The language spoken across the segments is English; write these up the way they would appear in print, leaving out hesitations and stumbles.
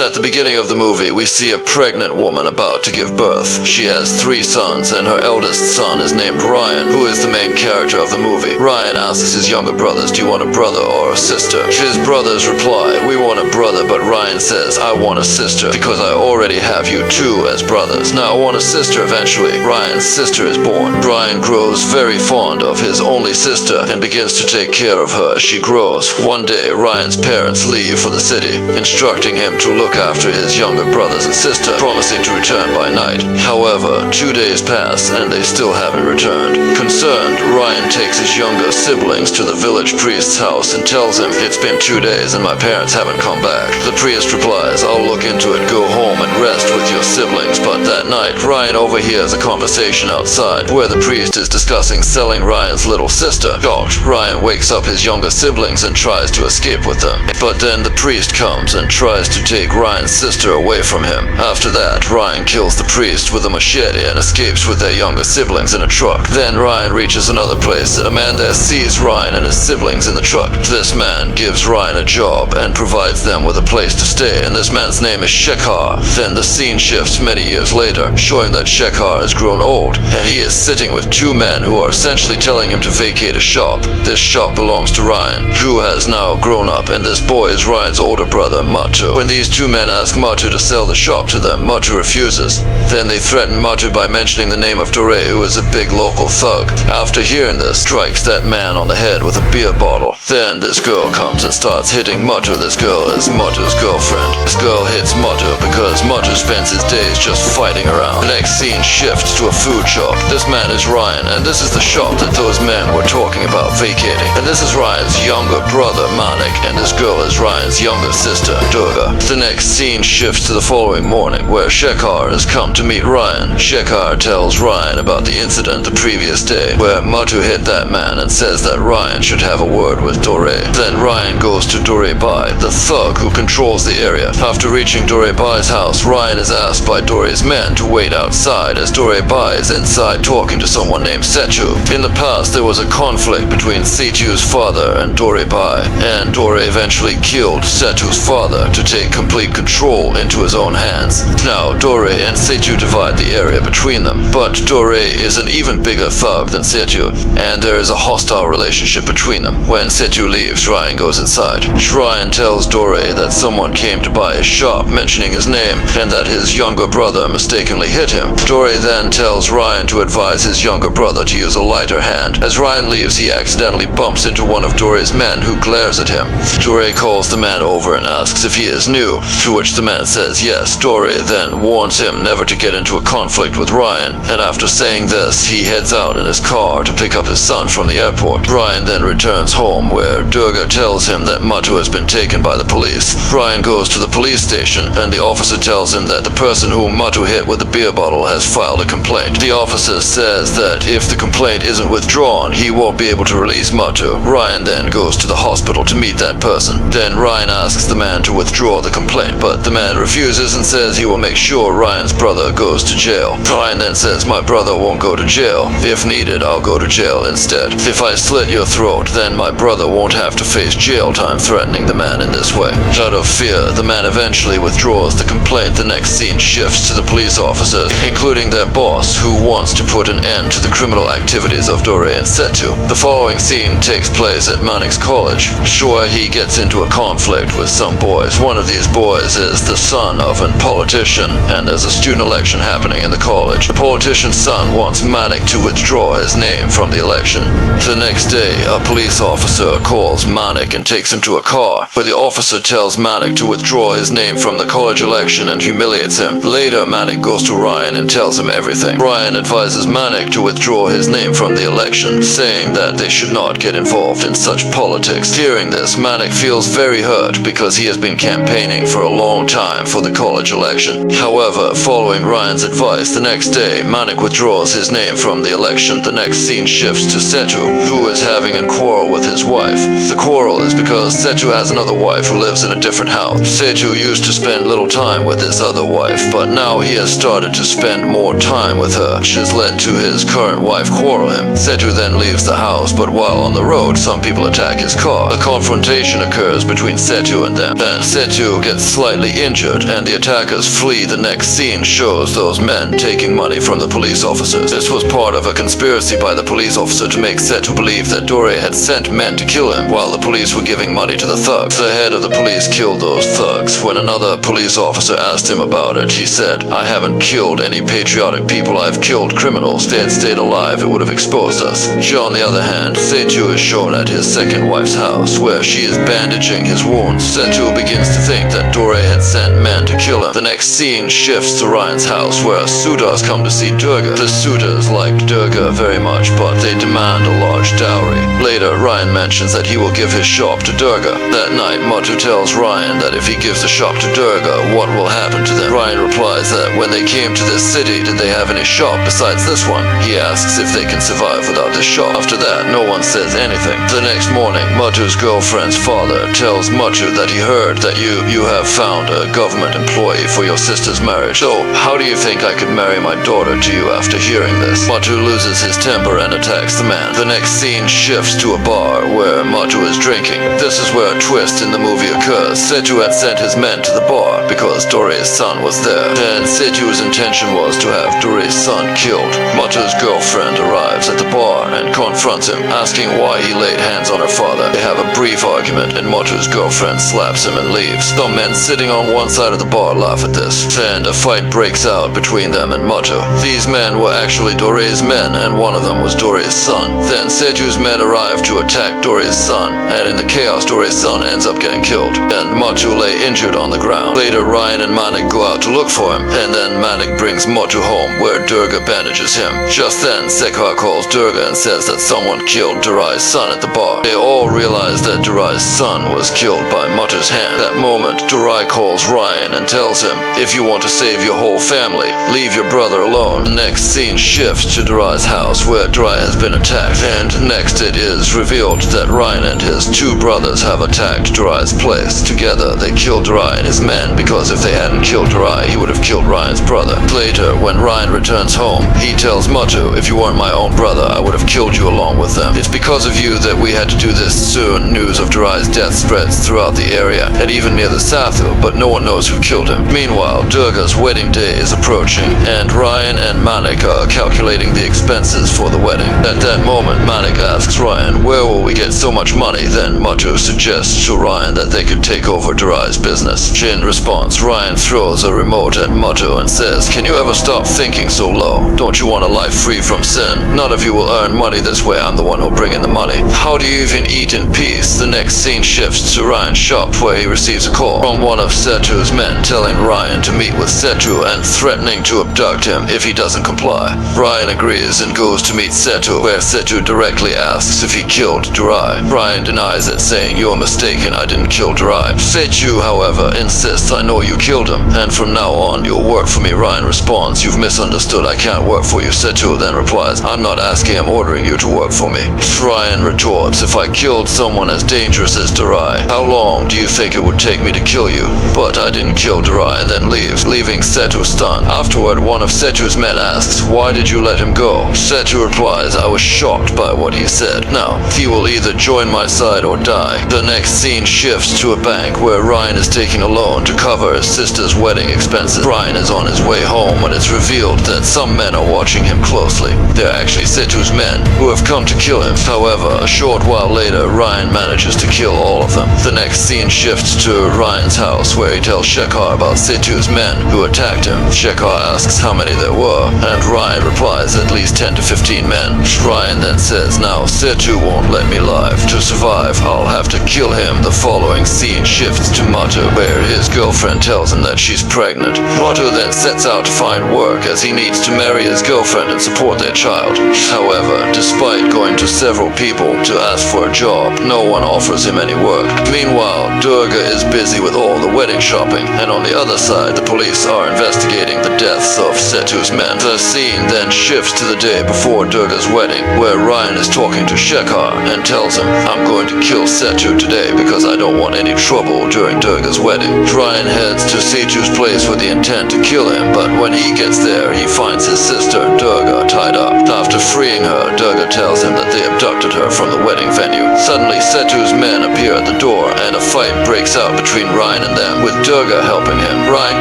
At the beginning of the movie, we see a pregnant woman about to give birth. She has 3 sons, and her eldest son is named Raayan, who is the main character of the movie. Raayan asks his younger brothers, do you want a brother or a sister? His brothers reply, we want a brother, but Raayan says, I want a sister, because I already have you 2 as brothers. Now I want a sister eventually. Raayan's sister is born. Raayan grows very fond of his only sister and begins to take care of her as she grows. One day, Raayan's parents leave for the city, instructing him to look after his younger brothers and sister, promising to return by night. However, 2 days pass and they still haven't returned. Concerned, Raayan takes his younger siblings to the village priest's house and tells him, it's been 2 days and my parents haven't come back. The priest replies, I'll look into it, go home and rest with your siblings. But that night, Raayan overhears a conversation outside where the priest is discussing selling Raayan's little sister. Shocked, Raayan wakes up his younger siblings and tries to escape with them. But then the priest comes and tries to take Raayan's sister away from him. After that, Raayan kills the priest with a machete and escapes with their younger siblings in a truck. Then Raayan reaches another place and a man there sees Raayan and his siblings in the truck. This man gives Raayan a job and provides them with a place to stay, and this man's name is Shekhar. Then the scene shifts many years later, showing that Shekhar has grown old, and he is sitting with 2 men who are essentially telling him to vacate a shop. This shop belongs to Raayan, who has now grown up, and this boy is Raayan's older brother, Matu. When these 2 men ask Matu to sell the shop to them, Matu refuses. Then they threaten Matu by mentioning the name of Dore, who is a big local thug. After hearing this, strikes that man on the head with a beer bottle. Then this girl comes and starts hitting Matu. This girl is Matu's girlfriend. This girl hits Matu because Matu spends his days just fighting around. The next scene shifts to a food shop. This man is Raayan, and this is the shop that those men were talking about vacating. And this is Raayan's younger brother, Manik, and this girl is Raayan's younger sister, Durga. The next scene shifts to the following morning, where Shekhar has come to meet Raayan. Shekhar tells Raayan about the incident the previous day, where Matu hit that man and says that Raayan should have a word with Dore. Then Raayan goes to Dore Bai, the thug who controls the area. After reaching Dore Bai's house, Raayan is asked by Dore's men to wait outside as Dore Bai is inside talking to someone named Setu. In the past, there was a conflict between Setu's father and Dore Bai, and Dore eventually killed Setu's father to take complete control into his own hands. Now, Dore and Setu divide the area between them, but Dore is an even bigger thug than Setu, and there is a hostile relationship between them. When Setu leaves, Raayan goes inside. Raayan tells Dore that someone came to buy his shop, mentioning his name, and that his younger brother mistakenly hit him. Dore then tells Raayan to advise his younger brother to use a lighter hand. As Raayan leaves, he accidentally bumps into one of Dore's men, who glares at him. Dore calls the man over and asks if he is new, to which the man says yes. Dore then warns him never to get into a conflict with Raayan, and after saying this, he heads out in his car to pick up his son from the airport. Raayan then returns home, where Durga tells him that Matu has been taken by the police. Raayan goes to the police station, and the officer tells him that the person whom Matu hit with the beer bottle has filed a complaint. The officer says that if the complaint isn't withdrawn, he won't be able to release Matu. Raayan then goes to the hospital to meet that person. Then Raayan asks the man to withdraw the complaint, but the man refuses and says he will make sure Raayan's brother goes to jail. Raayan then says, my brother won't go to jail. If needed, I'll go to jail instead. If I slit your throat, then my brother won't have to face jail time, threatening the man in this way. Out of fear, the man eventually withdraws the complaint. The next scene shifts to the police officers, including their boss, who wants to put an end to the criminal activities of Dore and Setu. The following scene takes place at Manik's college. Sure, he gets into a conflict with some boys. One of these boys is the son of a politician, and there's a student election happening in the college. The politician's son wants Manik to withdraw his name from the election. The next day, a police officer calls Manik and takes him to a car, where the officer tells Manik to withdraw his name from the college election and humiliates him. Later, Manik goes to Raayan and tells him everything. Raayan advises Manik to withdraw his name from the election, saying that they should not get involved in such politics. Hearing this, Manik feels very hurt because he has been campaigning for a long time for the college election. However, following Raayan's advice, the next day, Manik withdraws his name from the election. The next scene shifts to Setu, who is having a quarrel with his wife. The quarrel is because Setu has another wife who lives in a different house. Setu used to spend little time with his other wife, but now he has started to spend more time with her, which has led to his current wife quarrel him. Setu then leaves the house, but while on the road, some people attack his car. A confrontation occurs between Setu and them, and Setu gets slightly injured, and the attackers flee. The next scene shows those men taking money from the police officers. This was part of a conspiracy by the police officer to make Setu believe that Dore had sent men to kill him, while the police were giving money to the thugs. The head of the police killed those thugs. When another police officer asked him about it, he said, "I haven't killed any patriotic people, I've killed criminals. If they had stayed alive, it would have exposed us." On the other hand, Setu is shown at his second wife's house, where she is bandaging his wounds. Setu begins to think that Dore had sent men to kill him. The next scene shifts to Ryan's house, where suitors come to see Durga. The suitors like Durga very much, but they demand a large dowry. Later, Ryan mentions that he will give his shop to Durga. That night, Matu tells Ryan that if he gives the shop to Durga, what will happen to them? Ryan replies that when they came to this city, did they have any shop besides this one? He asks if they can survive without this shop. After that, no one says anything. The next morning, Matu's girlfriend's father tells Matu that he heard that you have found a government employee for your sister's marriage. So, how do you think I could marry my daughter to you after hearing this? Matu loses his temper and attacks the man. The next scene shifts to a bar where Matu is drinking. This is where a twist in the movie occurs. Setu had sent his men to the bar because Dore's son was there, and Setu's intention was to have Dore's son killed. Matu's girlfriend arrives at the bar and confronts him, asking why he laid hands on her father. They have a brief argument, and Matu's girlfriend slaps him and leaves. Some men sitting on one side of the bar laugh at this, and a fight breaks out between them and Matu. These men were actually Dore's men, and one of them was Dore's son. Then Setu's men arrive to attack Dore's son, and in the chaos, Dore's son ends up getting killed, and Matu lay injured on the ground. Later, Ryan and Manik go out to look for him, and then Manik brings Matu home, where Durga bandages him. Just then, Sekhar calls Durga and says that someone killed Durai's son at the bar. They all realize that Durai's son was killed by Matu's hand. At that moment, Durai calls Ryan and tells him, "If you want to save your whole family, leave your brother alone." The next scene shifts to Durai's house, where Durai has been attacked, and next it is revealed that Ryan and his two brothers have attacked Durai's place. Together, they killed Durai and his men, because if they hadn't killed Durai, he would have killed Ryan's brother. Later, when Ryan returns home, he tells Matu, "If you weren't my own brother, I would have killed you along with them. It's because of you that we had to do this soon." News of Durai's death spreads throughout the area, and even near the Sathu, but no one knows who killed him. Meanwhile, Durga's wedding day is approaching, and Ryan and Manik are calculating the expenses for the wedding. At that moment, Manik asks Ryan, "Where will we get so much money?" Then Matu suggests to Ryan that they could take over Durai's business. In response, Ryan throws a remote at Matu and says, "Can you ever stop thinking so low? Don't you want a life free from sin? None of you will earn money this way. I'm the one who'll bring in the money. How do you even eat in peace?" The next scene shifts to Ryan's shop, where he receives a call from one of Setu's men telling Ryan to meet with Setu and threatening to abduct him if he doesn't comply. Ryan agrees and goes to meet Setu, where Setu directly asks if he killed Durai. Ryan denies it, saying, "You're mistaken, I didn't kill Durai." Setu, however, insists, "I know you killed him, and from now on you'll work for me." Ryan responds, "You've misunderstood, I can't work for you." Setu then replies, "I'm not asking, I'm ordering you to work for me." Ryan retorts, "If I killed someone as dangerous as Durai, how long do you think it would take me to kill you?" But I didn't kill Durai, and then leaves, leaving Setu stunned. Afterward, one of Setu's men asks, "Why did you let him go?" Setu replies, "I was shocked by what he said. Now, he will either join my side or die." The next scene shifts to a bank where Ryan is taking a loan to cover his sister's wedding expenses. Ryan is on his way home when it's revealed that some men are watching him closely. They're actually Setu's men, who have come to kill him. However, a short while later, Ryan manages to kill all of them. The next scene shifts to Ryan's house, where he tells Shekhar about Setu's men who attacked him. Shekhar asks how many there were, and Ryan replies at least 10 to 15 men. Ryan then says, "Now Setu won't let me live. To survive, I'll have to kill him." The following scene shifts to Matu, where his girlfriend tells him that she's pregnant. Matu then sets out to find work, as he needs to marry his girlfriend and support their child. However, despite going to several people to ask for a job, no one offers him any work. Meanwhile, Durga is busy with all the wedding shopping, and on the other side, the police are investigating the deaths of Setu's men. The scene then shifts to the day before Durga's wedding, where Raayan is talking to Shekhar and tells him, "I'm going to kill Setu today because I don't want any trouble during Durga's wedding." Raayan heads to Setu's place with the intent to kill him, but when he gets there, he finds his sister Durga tied up. After freeing her, Durga tells him that they abducted her from the wedding venue. Suddenly, Setu's men appear at the door, and a fight breaks out between Raayan and them, with Durga helping him. Raayan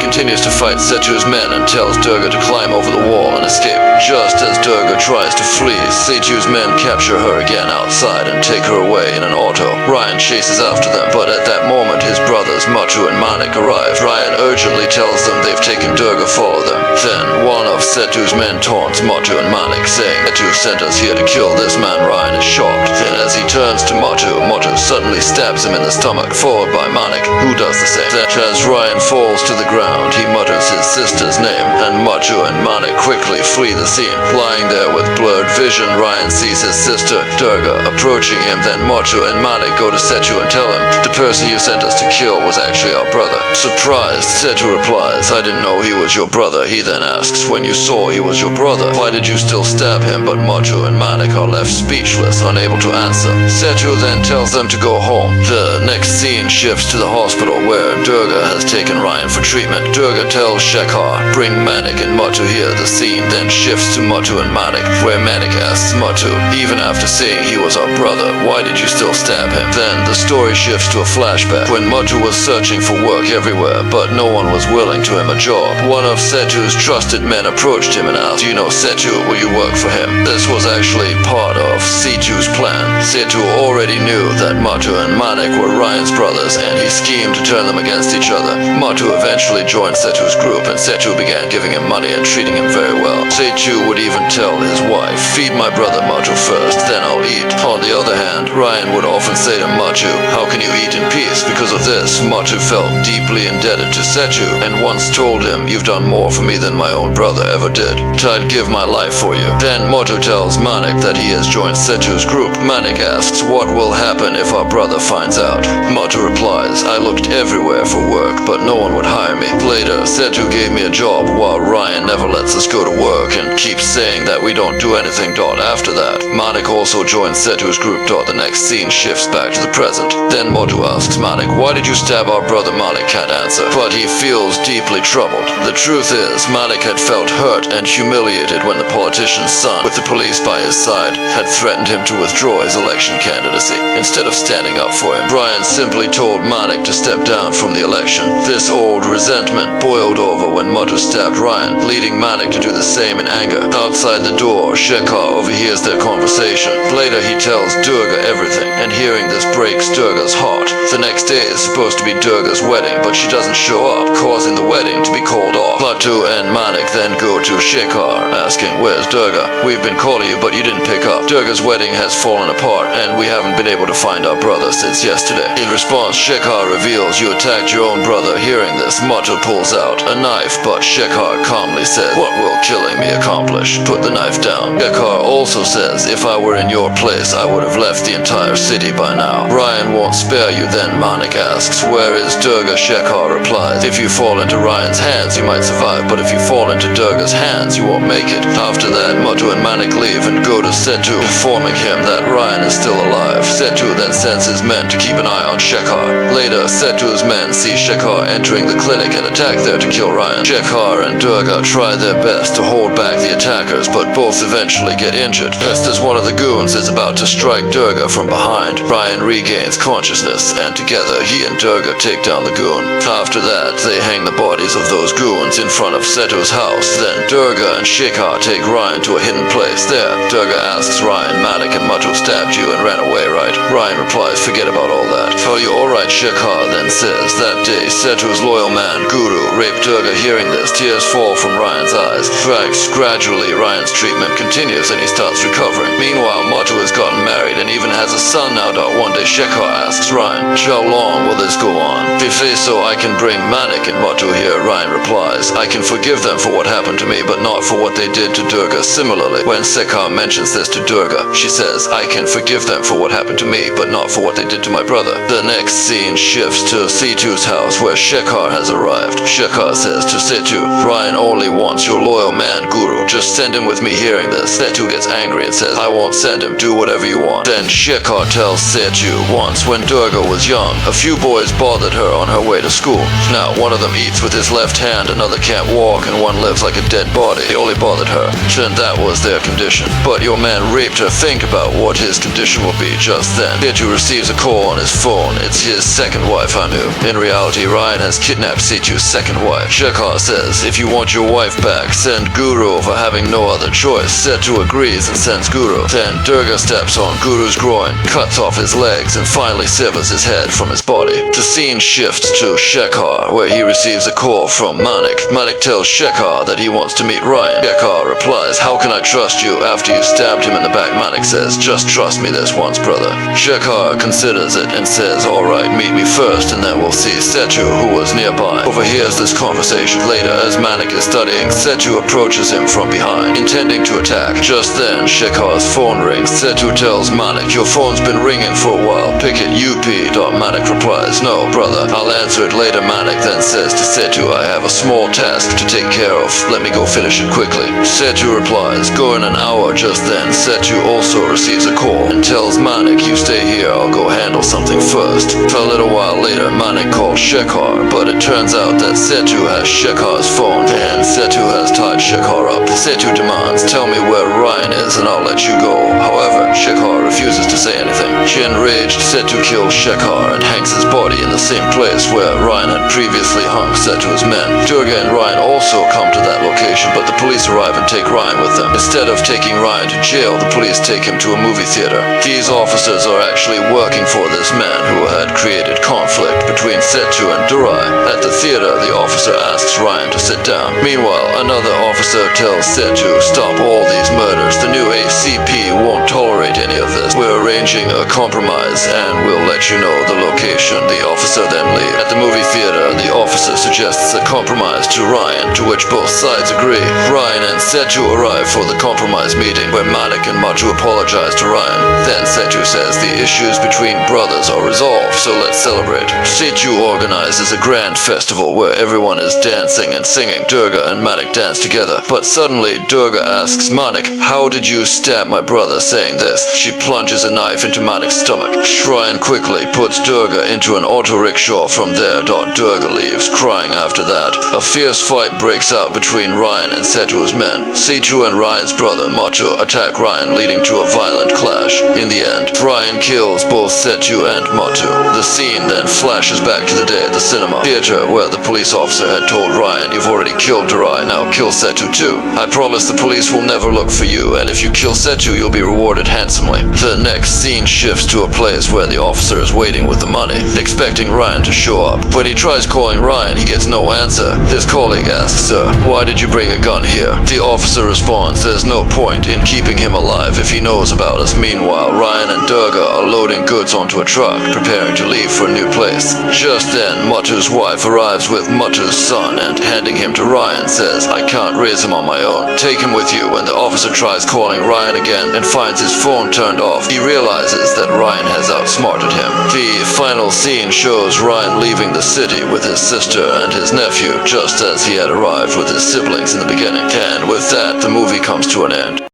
continues to fight Setu's men and tells Durga to climb over the wall and escape. Just as Durga tries to flee, Setu's men capture her again outside and take her away in an auto. Raayan chases after them, but at that moment his brothers Matu and Manik arrive. Raayan urgently tells them they've taken Durga, follow them. Then one of Setu's men taunts Matu and Manik, saying, "Setu sent us here to kill this man." Raayan is shocked. Then as he turns to Matu, Matu suddenly stabs him in the stomach, followed by Manik, who does the same. Then as Raayan falls to the ground, he mutters his sister's name, and Matu and Manik quickly flee the scene. Lying there with blurred vision, Raayan sees his sister, Durga, approaching him. Then Matu and Manik go to Setu and tell him, "The person you sent us to kill was actually our brother." Surprised, Setu replies, "I didn't know he was your brother." He then asks, "When you saw he was your brother, why did you still stab him?" But Matu and Manik are left speechless, unable to answer. Setu then tells them to go home. The next scene shifts to the hospital, where Durga has taken Raayan for treatment. Durga tells Shekhar, "Bring Manik and Matu here." The scene then shifts to Matu and Manik, where Manik asks Matu, "Even after saying he was our brother, why did you still stab him?" Then the story shifts to a flashback, when Matu was searching for work everywhere, but no one was willing to him a job. One of Setu's trusted men approached him and asked, "Do you know Setu? Will you work for him?" This was actually part of Setu's plan. Setu already knew that Matu and Manik were Raayan's brothers, and he schemed to turn them against each other. Matu eventually joined Setu's group, and Setu began giving him money and treating him very well. Setu would even tell his wife, "Feed my brother Matu first, then I'll eat." On the other hand, Raayan would often say to Matu, "How can you eat in peace?" Because of this, Matu felt deeply indebted to Setu, and once told him, "You've done more for me than my own brother ever did. I'd give my life for you." Then Matu tells Manik that he has joined Setu's group. Manik asks, "What will happen if our brother finds out?" Matu replies, "I looked everywhere for work, but no one would hire me. Later, Setu gave me a job while Raayan never lets us go to work and keeps saying that we don't do anything. After that, Manik also joins Setu's group. The next scene shifts back to the present. Then Matu asks Manik, "Why did you stab our brother?" Manik can't answer, but he feels deeply troubled. The truth is, Manik had felt hurt and humiliated when the politician's son, with the police by his side, had threatened him to withdraw his election candidacy instead of standing up for him. Raayan simply told Manik to step down from the election. This old resentment boiled over when Matu stabbed Raayan, leading Manik to do the same in anger. Outside the door, Shekhar overhears their conversation. Later, he tells Durga everything, and hearing this breaks Durga's heart. The next day is supposed to be Durga's wedding, but she doesn't show up, causing the wedding to be called off. Matu and Manik then go to Shekhar, asking, "Where's Durga? We've been calling you, but you didn't pick up. Durga's wedding has fallen apart, and we haven't been able to find our brother since yesterday." In response, Shekhar reveals, "You attacked your own brother." Hearing this, Matu pulls out a knife, but Shekhar calmly says, "What will killing me accomplish? Put the knife down." Shekhar also says, "If I were in your place, I would have left the entire city by now." Raayan won't spare you. Then Manik asks, "Where is Durga?" Shekhar replies, "If you fall into Raayan's hands, you might survive, but if you fall into Durga's hands, you won't make it." After that, Matu and Manik leave and go to Setu, informing him that Raayan is still alive. Setu then sends his men to keep an eye on Shekhar. Later, Setu's men see Shekhar entering the clinic and attack there to kill Raayan. Shekhar and Durga try their best to hold back the attackers, but both eventually get injured. Just as one of the goons is about to strike Durga from behind, Raayan regains consciousness, and together he and Durga take down the goon. After that, they hang the bodies of those goons in front of Setu's house. Then Durga and Shekhar take Raayan to a hidden place. There, Durga asks Raayan, "Manik and Matu stabbed you and ran away, right?" Raayan replies, "Forget about all that." "Are you alright?" Shekhar then says. That day, Setu's loyal man, Guru, raped Durga. Hearing this, tears fall from Raayan's eyes. Gradually, Raayan's treatment continues and he starts recovering. Meanwhile, Matu has gotten married and even has a son now. One day, Shekhar asks Raayan, "How long will this go on?" "If so, I can bring Manik and Matu here." Raayan replies, I can forgive them for what happened to me, but not for what they did to Durga. Similarly, when Shekhar mentions this to Durga, she says, I can forgive them for what happened to me, but not for what they did to my brother. The next scene shifts to Setu's house where Shekhar has arrived. Shekhar says to Setu, Raayan only wants your loyal man, Guru. Just send him with me. Hearing this, Setu gets angry and says, I won't send him. Do whatever you want. Then Shekhar tells Setu, once when Durga was young, a few boys bothered her on her way to school. Now, one of them eats with his left hand, another can't walk, and one lives like a dead body. They only bothered her. And that was their condition. But your man raped her. Think about what his condition will be just then. Setu receives a call on his phone. It's his second wife, Anu. In reality, Raayan has kidnapped Setu's second wife. Shekhar says, if you want your wife back, send Guru for having no other choice. Setu agrees and sends Guru. Then Durga steps on Guru's groin, cuts off his legs, and finally severs his head from his body. The scene shifts to Shekhar, where he receives a call from Manik. Manik tells Shekhar that he wants to meet Raayan. Shekhar replies, how can I trust you after you stabbed him in the back? Manik says, just trust me this once, brother. Shekhar considers it and says, alright, meet me first and then we'll see. Setu, who was nearby, overhears this conversation. Later, as Manik is studying, Setu approaches him from behind, intending to attack. Just then, Shekhar's phone rings. Setu tells Manik, your phone's been ringing for a while. Pick it, UP. Manik replies, no, brother, I'll answer it later. Manik then says to Setu, I have a small task to take care of. Let me go finish it quickly. Setu replies, go in an hour. Just then, Setu also receives a call and tells Manik, you stay here, I'll go handle something first. A little while later, Manik calls Shekhar, but it turns out that Setu has Shekhar's phone, and Setu has tied Shekhar up. Setu demands, tell me where Raayan is and I'll let you go. However, Shekhar refuses to say anything. Enraged, Setu kills Shekhar and hangs his body in the same place where Raayan had previously hung Setu's men. Durga and Raayan also come to that location, but the police arrive and take Raayan with them. Instead of taking Raayan to jail, the police take him to a movie theater. These officers are actually working for this man who had created conflict between Setu and Durai. At the theater, the officer asks Raayan to sit down. Meanwhile, another officer tells Setu, stop all these murders. The new ACP won't tolerate any of this. We're arranging a compromise and we'll let you know the location. The officer then leaves. At the movie theater, the officer suggests a compromise to Raayan, to which both sides agree. Raayan and Setu arrive for the compromise meeting, where Manik and Matu apologize to Raayan. Then Setu says the issues between brothers are resolved, so let's celebrate. Setu organizes a grand festival where everyone is dancing and singing. Durga and Manik dance together, but suddenly Durga asks Manik, how did you stab my brother? Saying this, she plunges a knife into Manik's stomach. Raayan quickly puts Durga into an auto rickshaw. From there, Durga leaves, crying after that. A fierce fight breaks out between Raayan and Setu's men. Setu and Raayan's brother Matu attack Raayan, leading to a violent clash. In the end, Raayan kills both Setu and Matu. The scene then flashes back to the day at the cinema theater where the police officer had told Raayan, you've already killed Durai, now kill Setu too. I promise the police will never look for you, and if you kill Setu, you'll be rewarded handsomely. The next scene shifts to a place where the officer is waiting with the money, expecting Raayan to show up. When he tries calling Raayan, he gets no answer. His colleague asks, sir, why did you bring a gun here? The officer responds, there's no point in keeping him alive if he knows about us. Meanwhile, Raayan and Durga are loading goods onto a truck, preparing to leave for a new place. Just then, Matu's wife arrives with Matu's son and, handing him to Raayan, says, I can't raise him on my own. Take him with you. When the officer tries calling Raayan again and finds his phone turned off, he realizes that Raayan has outsmarted him. The final scene shows Raayan leaving the city with his sister and his nephew, just as he had arrived with his siblings in the beginning. And with that, the movie comes to an end.